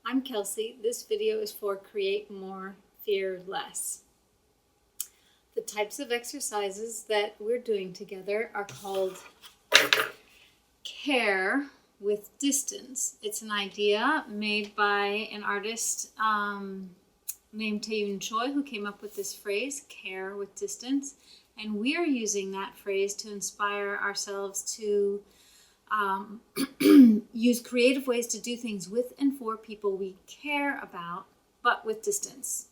I'm Kelsey. This video is for Create More, Fear Less. The types of exercises that we're doing together are called Care with Distance. It's an idea made by an artist named Tae-Yoon Choi, who came up with this phrase, Care with Distance. And we are using that phrase to inspire ourselves to use creative ways to do things with and for people we care about, but with distance.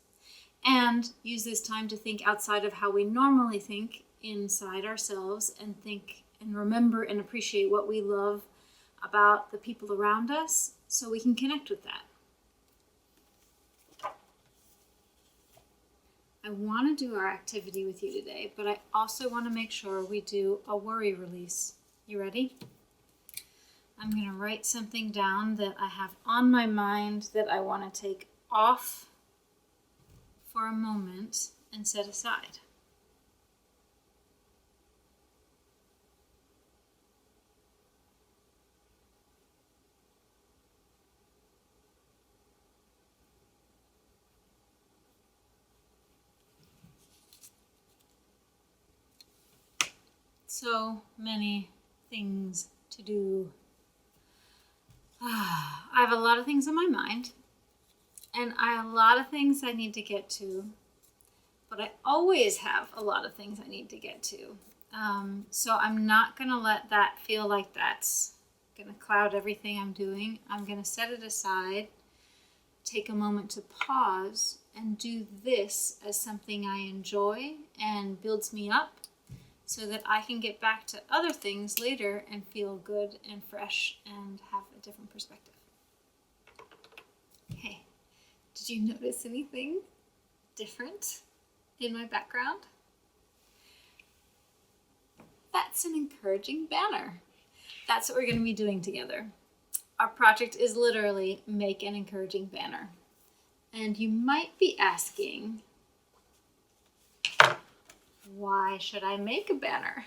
And use this time to think outside of how we normally think inside ourselves, and think and remember and appreciate what we love about the people around us so we can connect with that. I want to do our activity with you today, but I also want to make sure we do a worry release. You ready? I'm going to write something down that I have on my mind that I want to take off for a moment and set aside. So many things to do. I have a lot of things on my mind, and I have a lot of things I need to get to, but I always have a lot of things I need to get to. So I'm not going to let that feel like that's going to cloud everything I'm doing. I'm going to set it aside, take a moment to pause, and do this as something I enjoy and builds me up, so that I can get back to other things later and feel good and fresh and have a different perspective. Hey, did you notice anything different in my background? That's an encouraging banner. That's what we're going to be doing together. Our project is literally make an encouraging banner. And you might be asking, why should I make a banner?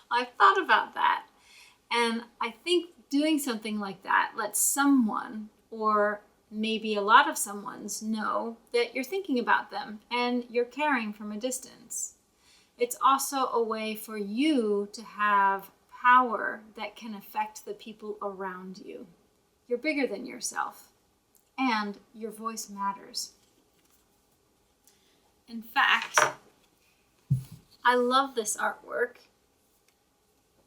I've thought about that. And I think doing something like that lets someone, or maybe a lot of someones, know that you're thinking about them and you're caring from a distance. It's also a way for you to have power that can affect the people around you. You're bigger than yourself, and your voice matters. In fact, I love this artwork.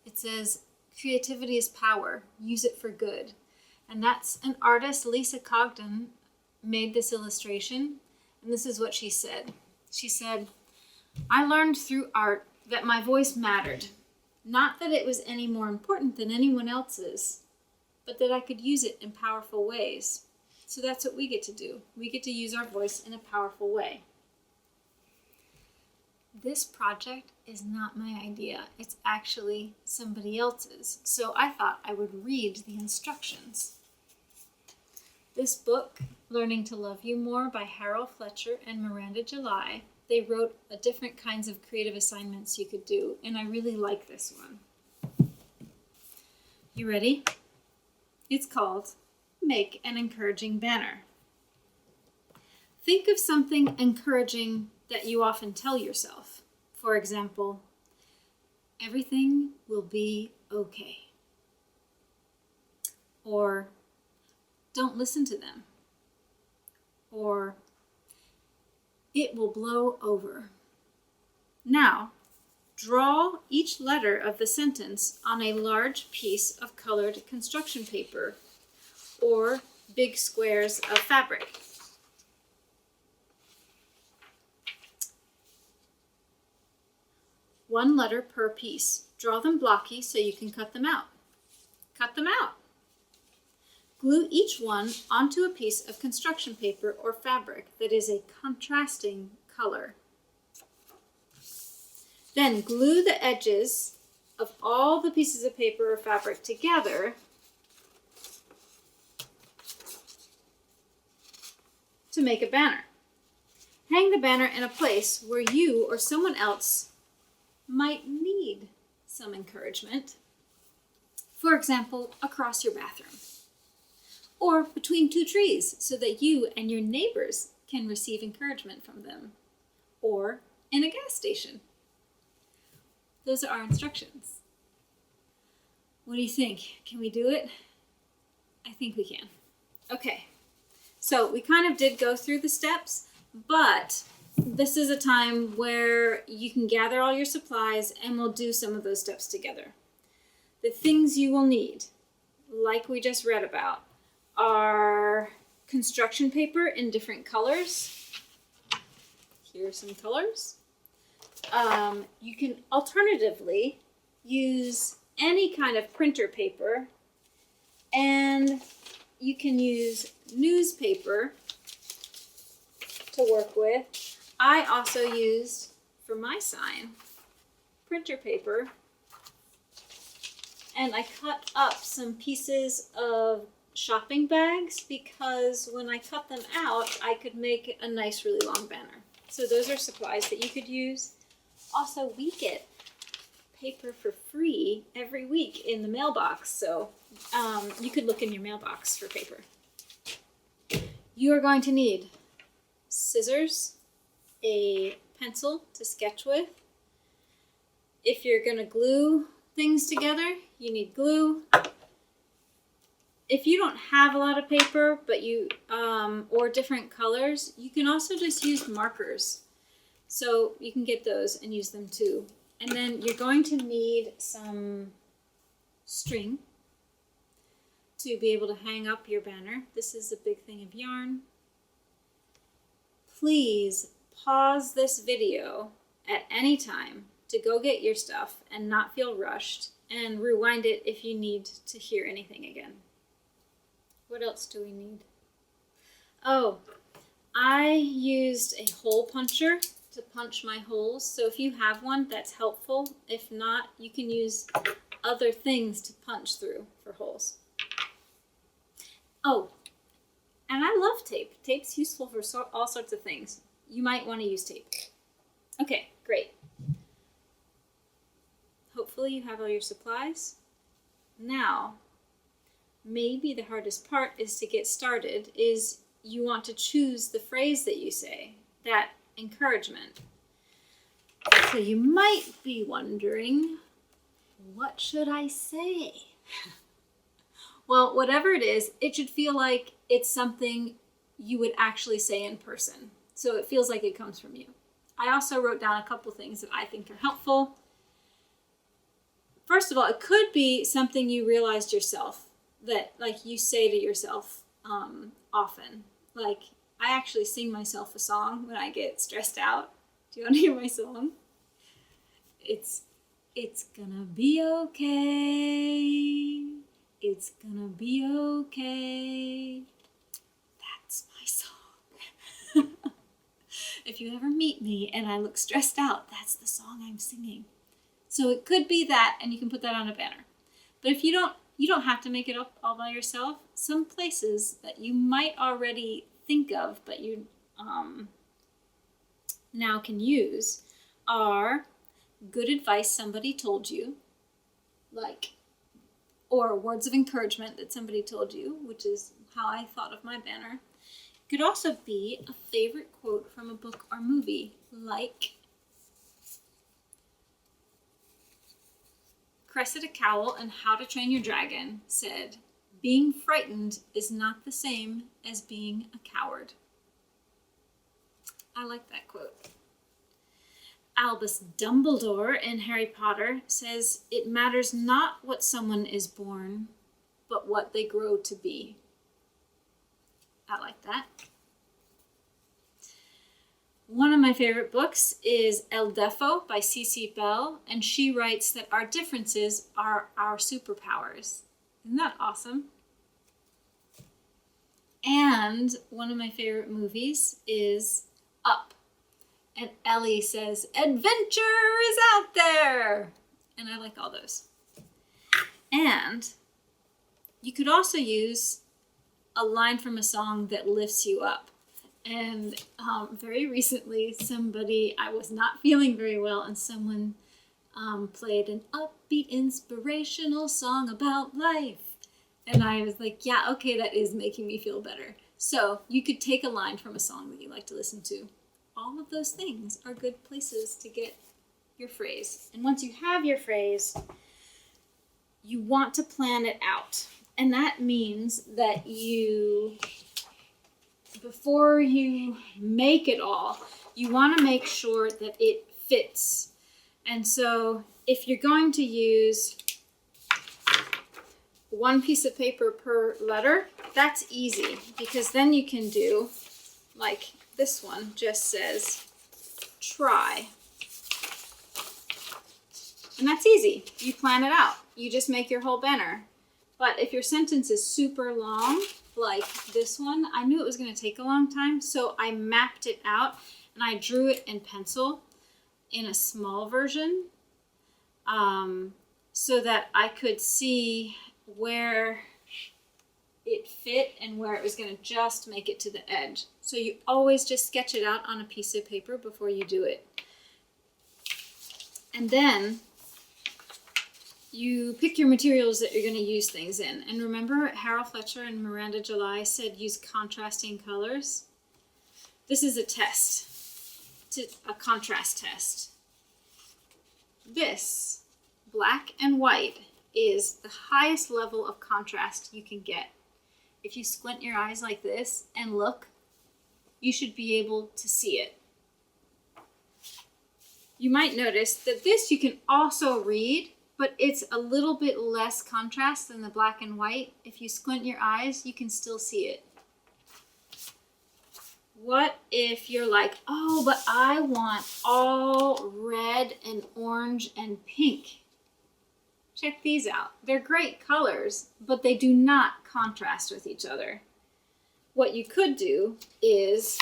It says, creativity is power, use it for good. And that's an artist, Lisa Cogden, made this illustration. And this is what she said. She said, I learned through art that my voice mattered. Not that it was any more important than anyone else's, but that I could use it in powerful ways. So that's what we get to do. We get to use our voice in a powerful way. This project is not my idea. It's actually somebody else's. So I thought I would read the instructions. This book, Learning to Love You More by Harold Fletcher and Miranda July, they wrote different kinds of creative assignments you could do, and I really like this one. You ready? It's called Make an Encouraging Banner. Think of something encouraging that you often tell yourself. For example, everything will be okay. Or, don't listen to them. Or, it will blow over. Now, draw each letter of the sentence on a large piece of colored construction paper or big squares of fabric. One letter per piece. Draw them blocky so you can cut them out. Cut them out. Glue each one onto a piece of construction paper or fabric that is a contrasting color. Then glue the edges of all the pieces of paper or fabric together to make a banner. Hang the banner in a place where you or someone else might need some encouragement. For example, across your bathroom. or between two trees so that you and your neighbors can receive encouragement from them, or in a gas station. Those are our instructions. What do you think? Can we do it? I think we can. Okay, so we kind of did go through the steps, but this is a time where you can gather all your supplies and we'll do some of those steps together. The things you will need, like we just read about, are construction paper in different colors. Here are some colors. You can alternatively use any kind of printer paper, and you can use newspaper to work with. I also used, for my sign, printer paper, and I cut up some pieces of shopping bags because when I cut them out, I could make a nice, really long banner. So those are supplies that you could use. Also, we get paper for free every week in the mailbox, so you could look in your mailbox for paper. You are going to need scissors, a pencil to sketch with. If you're going to glue things together, you need glue. If you don't have a lot of paper, but you or different colors, you can also just use markers. So you can get those and use them too. And then you're going to need some string to be able to hang up your banner. This is a big thing of yarn. Please pause this video at any time to go get your stuff and not feel rushed, and rewind it if you need to hear anything again. What else do we need? Oh, I used a hole puncher to punch my holes. So if you have one, that's helpful. If not, you can use other things to punch through for holes. Oh, and I love tape. Tape's useful for all sorts of things. You might want to use tape. Okay, great. Hopefully you have all your supplies. Now, maybe the hardest part is to get started, is you want to choose the phrase that you say, that encouragement. So you might be wondering, what should I say? Well, whatever it is, it should feel like it's something you would actually say in person. So it feels like it comes from you. I also wrote down a couple things that I think are helpful. First of all, it could be something you realized yourself, that like you say to yourself often. Like, I actually sing myself a song when I get stressed out. Do you want to hear my song? It's gonna be okay. It's gonna be okay. That's my song. If you ever meet me and I look stressed out, that's the song I'm singing. So it could be that, and you can put that on a banner. But if you don't have to make it up all by yourself. Some places that you might already think of, but you now can use, are good advice somebody told you, like, or words of encouragement that somebody told you, which is how I thought of my banner. It could also be a favorite quote from a book or movie, like Cressida Cowell in How to Train Your Dragon said, "Being frightened is not the same as being a coward." I like that quote. Albus Dumbledore in Harry Potter says, "It matters not what someone is born, but what they grow to be." I like that. One of my favorite books is El Defo by C.C. Bell, and she writes that our differences are our superpowers. Isn't that awesome? And one of my favorite movies is Up. And Ellie says, "Adventure is out there!" And I like all those. And you could also use a line from a song that lifts you up. And very recently, I was not feeling very well, and someone played an upbeat, inspirational song about life. And I was like, yeah, okay, that is making me feel better. So you could take a line from a song that you like to listen to. All of those things are good places to get your phrase. And once you have your phrase, you want to plan it out. And that means that before you make it all, you want to make sure that it fits. And so if you're going to use one piece of paper per letter, that's easy, because then you can do, like this one just says try. And that's easy. You plan it out. You just make your whole banner. But if your sentence is super long, like this one, I knew it was going to take a long time, so I mapped it out and I drew it in pencil in a small version, so that I could see where it fit and where it was going to just make it to the edge. So you always just sketch it out on a piece of paper before you do it. And then you pick your materials that you're going to use things in. And remember, Harold Fletcher and Miranda July said use contrasting colors. This is a test, a contrast test. This, black and white, is the highest level of contrast you can get. If you squint your eyes like this and look, you should be able to see it. You might notice that this you can also read, but it's a little bit less contrast than the black and white. If you squint your eyes, you can still see it. What if you're like, oh, but I want all red and orange and pink? Check these out. They're great colors, but they do not contrast with each other. What you could do is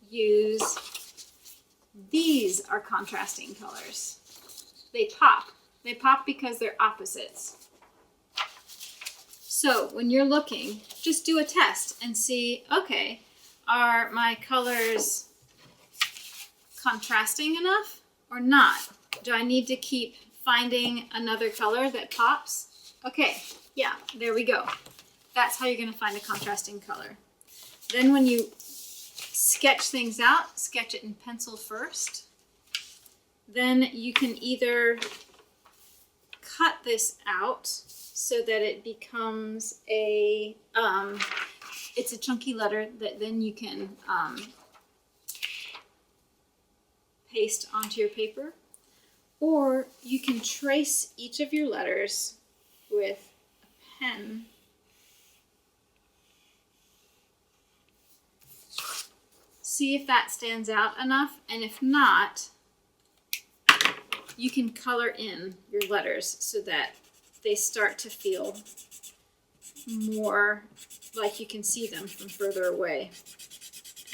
use, these are contrasting colors. They pop. They pop because they're opposites. So when you're looking, just do a test and see, okay, are my colors contrasting enough or not? Do I need to keep finding another color that pops? Okay, yeah, there we go. That's how you're going to find a contrasting color. Then when you sketch things out, sketch it in pencil first. Then you can either cut this out so that it becomes it's a chunky letter that then you can paste onto your paper. Or you can trace each of your letters with a pen. See if that stands out enough, and if not, you can color in your letters so that they start to feel more like you can see them from further away.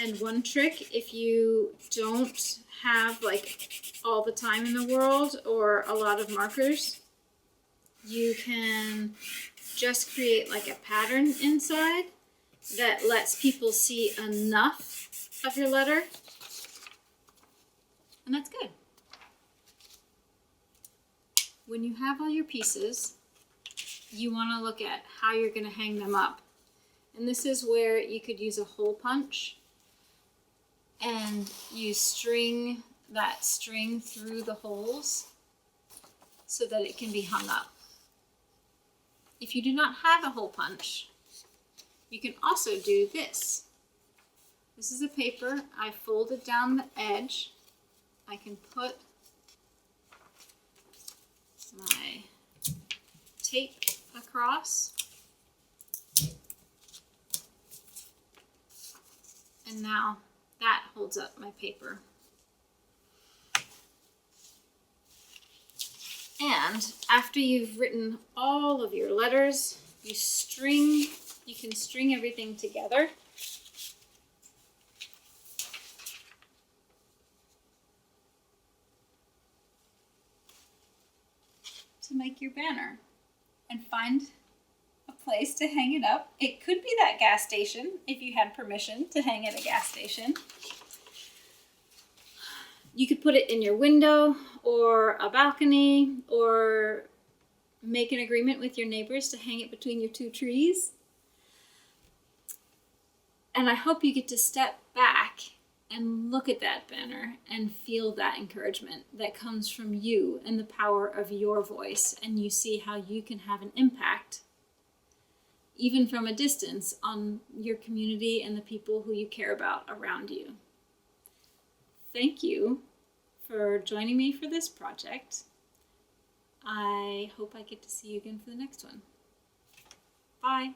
And one trick, if you don't have like all the time in the world or a lot of markers, you can just create like a pattern inside that lets people see enough of your letter, and that's good. When you have all your pieces, you want to look at how you're going to hang them up. And this is where you could use a hole punch and you string that string through the holes so that it can be hung up. If you do not have a hole punch, you can also do this. This is a paper. I folded down the edge. I can put my tape across. And now that holds up my paper. And after you've written all of your letters, you can string everything together. To make your banner, and find a place to hang it up. It could be that gas station if you had permission to hang at a gas station. You could put it in your window or a balcony or make an agreement with your neighbors to hang it between your 2 trees. And I hope you get to step back and look at that banner and feel that encouragement that comes from you and the power of your voice, and you see how you can have an impact, even from a distance, on your community and the people who you care about around you. Thank you for joining me for this project. I hope I get to see you again for the next one. Bye.